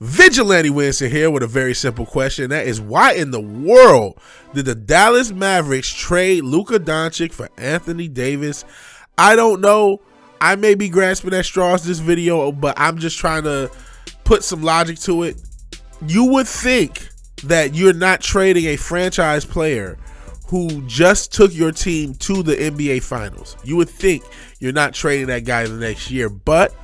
Vigilante Williamson here with a very simple question. That is, why in the world did the Dallas Mavericks trade Luka Doncic for Anthony Davis? I don't know. I may be grasping at straws this video, but I'm just trying to put some logic to it. You would think that you're not trading a franchise player who just took your team to the NBA Finals. You would think you're not trading that guy the next year, but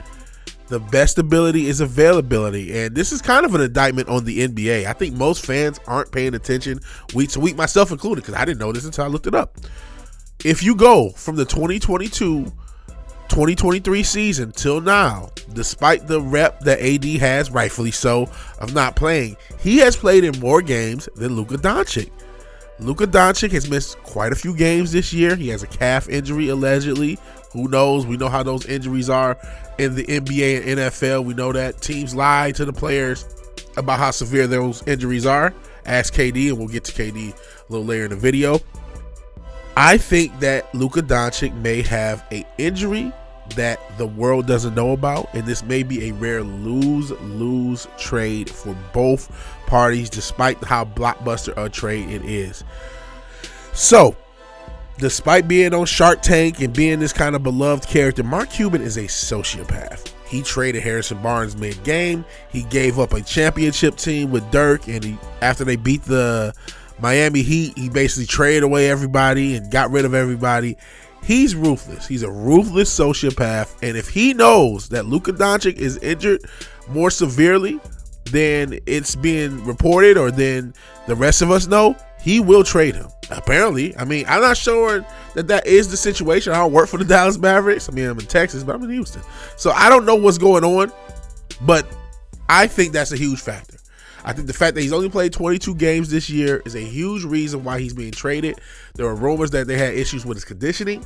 the best ability is availability, and this is kind of an indictment on the NBA. I think most fans aren't paying attention week to week, myself included, because I didn't know this until I looked it up. If you go from the 2022-2023 season till now, despite the rep that AD has, rightfully so, of not playing, he has played in more games than Luka Doncic. Luka Doncic has missed quite a few games this year. He has a calf injury, allegedly. Who knows? We know how those injuries are in the NBA and NFL. We know that teams lie to the players about how severe those injuries are. Ask KD, and we'll get to KD a little later in the video. I think that Luka Doncic may have an injury that the world doesn't know about, and this may be a rare lose-lose trade for both parties, despite how blockbuster a trade it is. So, despite being on Shark Tank and being this kind of beloved character, Mark Cuban is a sociopath. He traded Harrison Barnes mid-game. He gave up a championship team with Dirk, and after they beat the Miami Heat, he basically traded away everybody and got rid of everybody. He's ruthless. He's a ruthless sociopath, and if he knows that Luka Doncic is injured more severely than it's being reported or than the rest of us know, he will trade him. Apparently. I mean, I'm not sure that is the situation. I don't work for the Dallas Mavericks. I mean, I'm in Texas, but I'm in Houston. So I don't know what's going on, but I think that's a huge factor. I think the fact that he's only played 22 games this year is a huge reason why he's being traded. There are rumors that they had issues with his conditioning.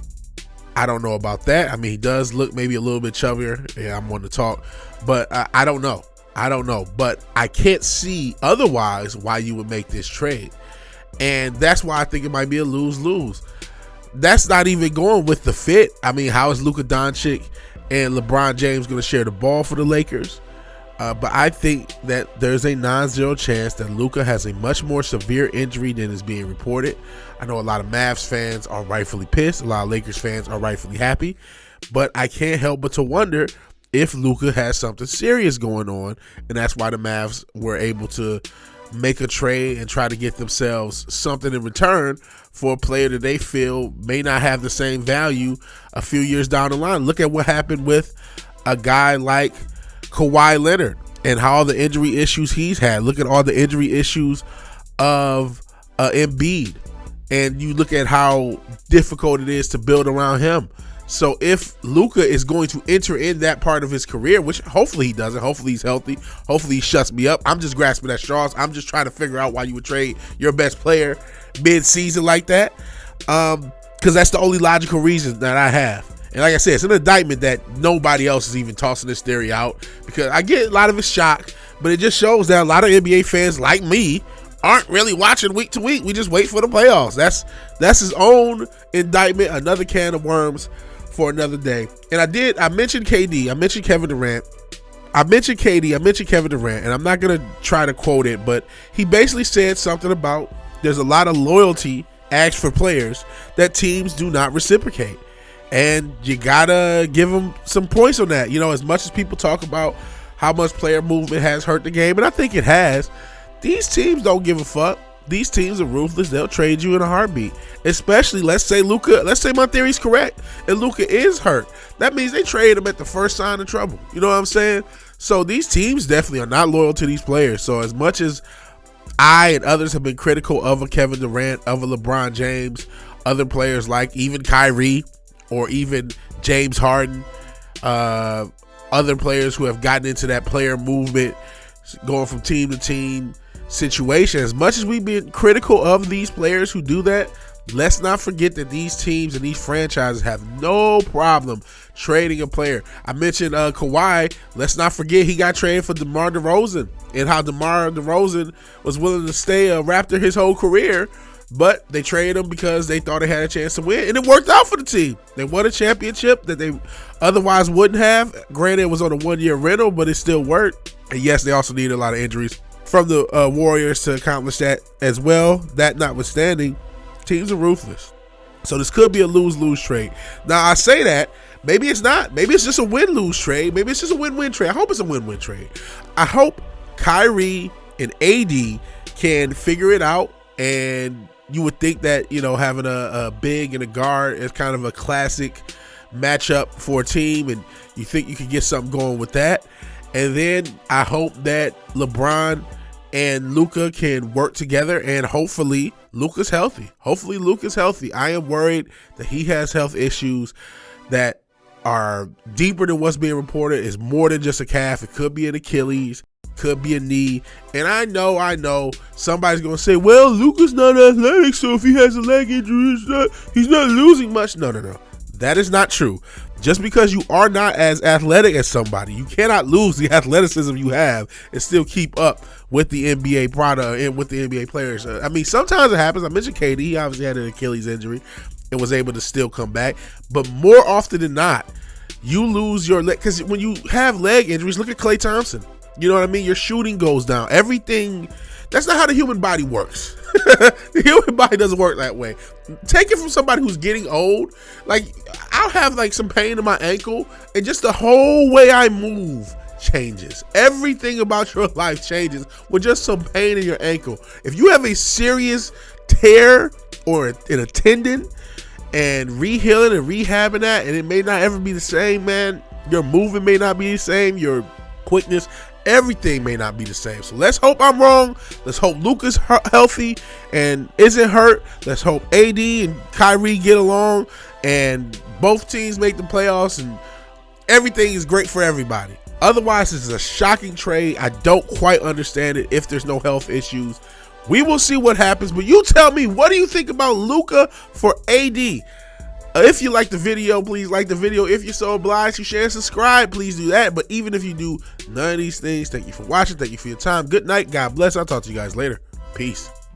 I don't know about that. I mean, he does look maybe a little bit chubbier. Yeah, I'm one to talk, but I don't know. But I can't see otherwise why you would make this trade. And that's why I think it might be a lose-lose. That's not even going with the fit. I mean, how is Luka Doncic and LeBron James going to share the ball for the Lakers? But I think that there's a non-zero chance that Luka has a much more severe injury than is being reported. I know a lot of Mavs fans are rightfully pissed. A lot of Lakers fans are rightfully happy. But I can't help but to wonder if Luka has something serious going on, and that's why the Mavs were able to make a trade and try to get themselves something in return for a player that they feel may not have the same value a few years down the line. Look at what happened with a guy like Kawhi Leonard and how all the injury issues he's had. Look at all the injury issues of Embiid, and you look at how difficult it is to build around him. So if Luka is going to enter in that part of his career, which hopefully he doesn't, hopefully he's healthy, hopefully he shuts me up. I'm just grasping at straws. I'm just trying to figure out why you would trade your best player mid-season like that, because that's the only logical reason that I have. And like I said, it's an indictment that nobody else is even tossing this theory out, because I get a lot of it's shock, but it just shows that a lot of NBA fans like me aren't really watching week to week. We just wait for the playoffs. That's his own indictment, another can of worms for another day. And I mentioned KD, I mentioned Kevin Durant, I mentioned Kevin Durant, and I'm not going to try to quote it, but he basically said something about there's a lot of loyalty asked for players that teams do not reciprocate. And you gotta give them some points on that. You know, as much as people talk about how much player movement has hurt the game, and I think it has, these teams don't give a fuck. These teams are ruthless. They'll trade you in a heartbeat. Especially, let's say my theory's correct and Luka is hurt. That means they trade him at the first sign of trouble. You know what I'm saying? So these teams definitely are not loyal to these players. So as much as I and others have been critical of a Kevin Durant, of a LeBron James, other players like even Kyrie or even James Harden, other players who have gotten into that player movement, going from team to team situation, as much as we've been critical of these players who do that, let's not forget that these teams and these franchises have no problem trading a player. I mentioned Kawhi. Let's not forget he got traded for DeMar DeRozan, and how DeMar DeRozan was willing to stay a Raptor his whole career But they traded him because they thought they had a chance to win, and it worked out for the team. They won a championship that they otherwise wouldn't have. Granted, it was on a 1-year rental, but it still worked. And yes, they also needed a lot of injuries from the Warriors to accomplish that as well. That notwithstanding, teams are ruthless. So this could be a lose-lose trade. Now, I say that. Maybe it's not. Maybe it's just a win-lose trade. Maybe it's just a win-win trade. I hope it's a win-win trade. I hope Kyrie and AD can figure it out, and you would think that, you know, having a big and a guard is kind of a classic matchup for a team, and you think you could get something going with that. And then I hope that LeBron and Luka can work together, and hopefully Luka's healthy. Hopefully Luka's healthy. I am worried that he has health issues that are deeper than what's being reported. It's more than just a calf. It could be an Achilles, could be a knee. And I know somebody's going to say, well, Luka's not athletic, so if he has a leg injury, he's not losing much. No. That is not true. Just because you are not as athletic as somebody, you cannot lose the athleticism you have and still keep up with the NBA product and with the NBA players. I mean, sometimes it happens. I mentioned KD. He obviously had an Achilles injury and was able to still come back. But more often than not, you lose your leg. Because when you have leg injuries, look at Klay Thompson. You know what I mean? Your shooting goes down. Everything. That's not how the human body works. The human body doesn't work that way. Take it from somebody who's getting old. Like, I'll have like some pain in my ankle, and just the whole way I move changes. Everything about your life changes with just some pain in your ankle. If you have a serious tear or in a tendon, and rehealing and rehabbing that, and it may not ever be the same, man. Your movement may not be the same. Your quickness, everything may not be the same. So let's hope I'm wrong. Let's hope Luka's healthy and isn't hurt. Let's hope AD and Kyrie get along and both teams make the playoffs and everything is great for everybody. Otherwise, this is a shocking trade. I don't quite understand it if there's no health issues. We will see what happens, but you tell me, what do you think about Luka for AD? If you like the video, please like the video. If you're so obliged to share and subscribe, please do that. But even if you do none of these things, thank you for watching. Thank you for your time. Good night. God bless. I'll talk to you guys later. Peace.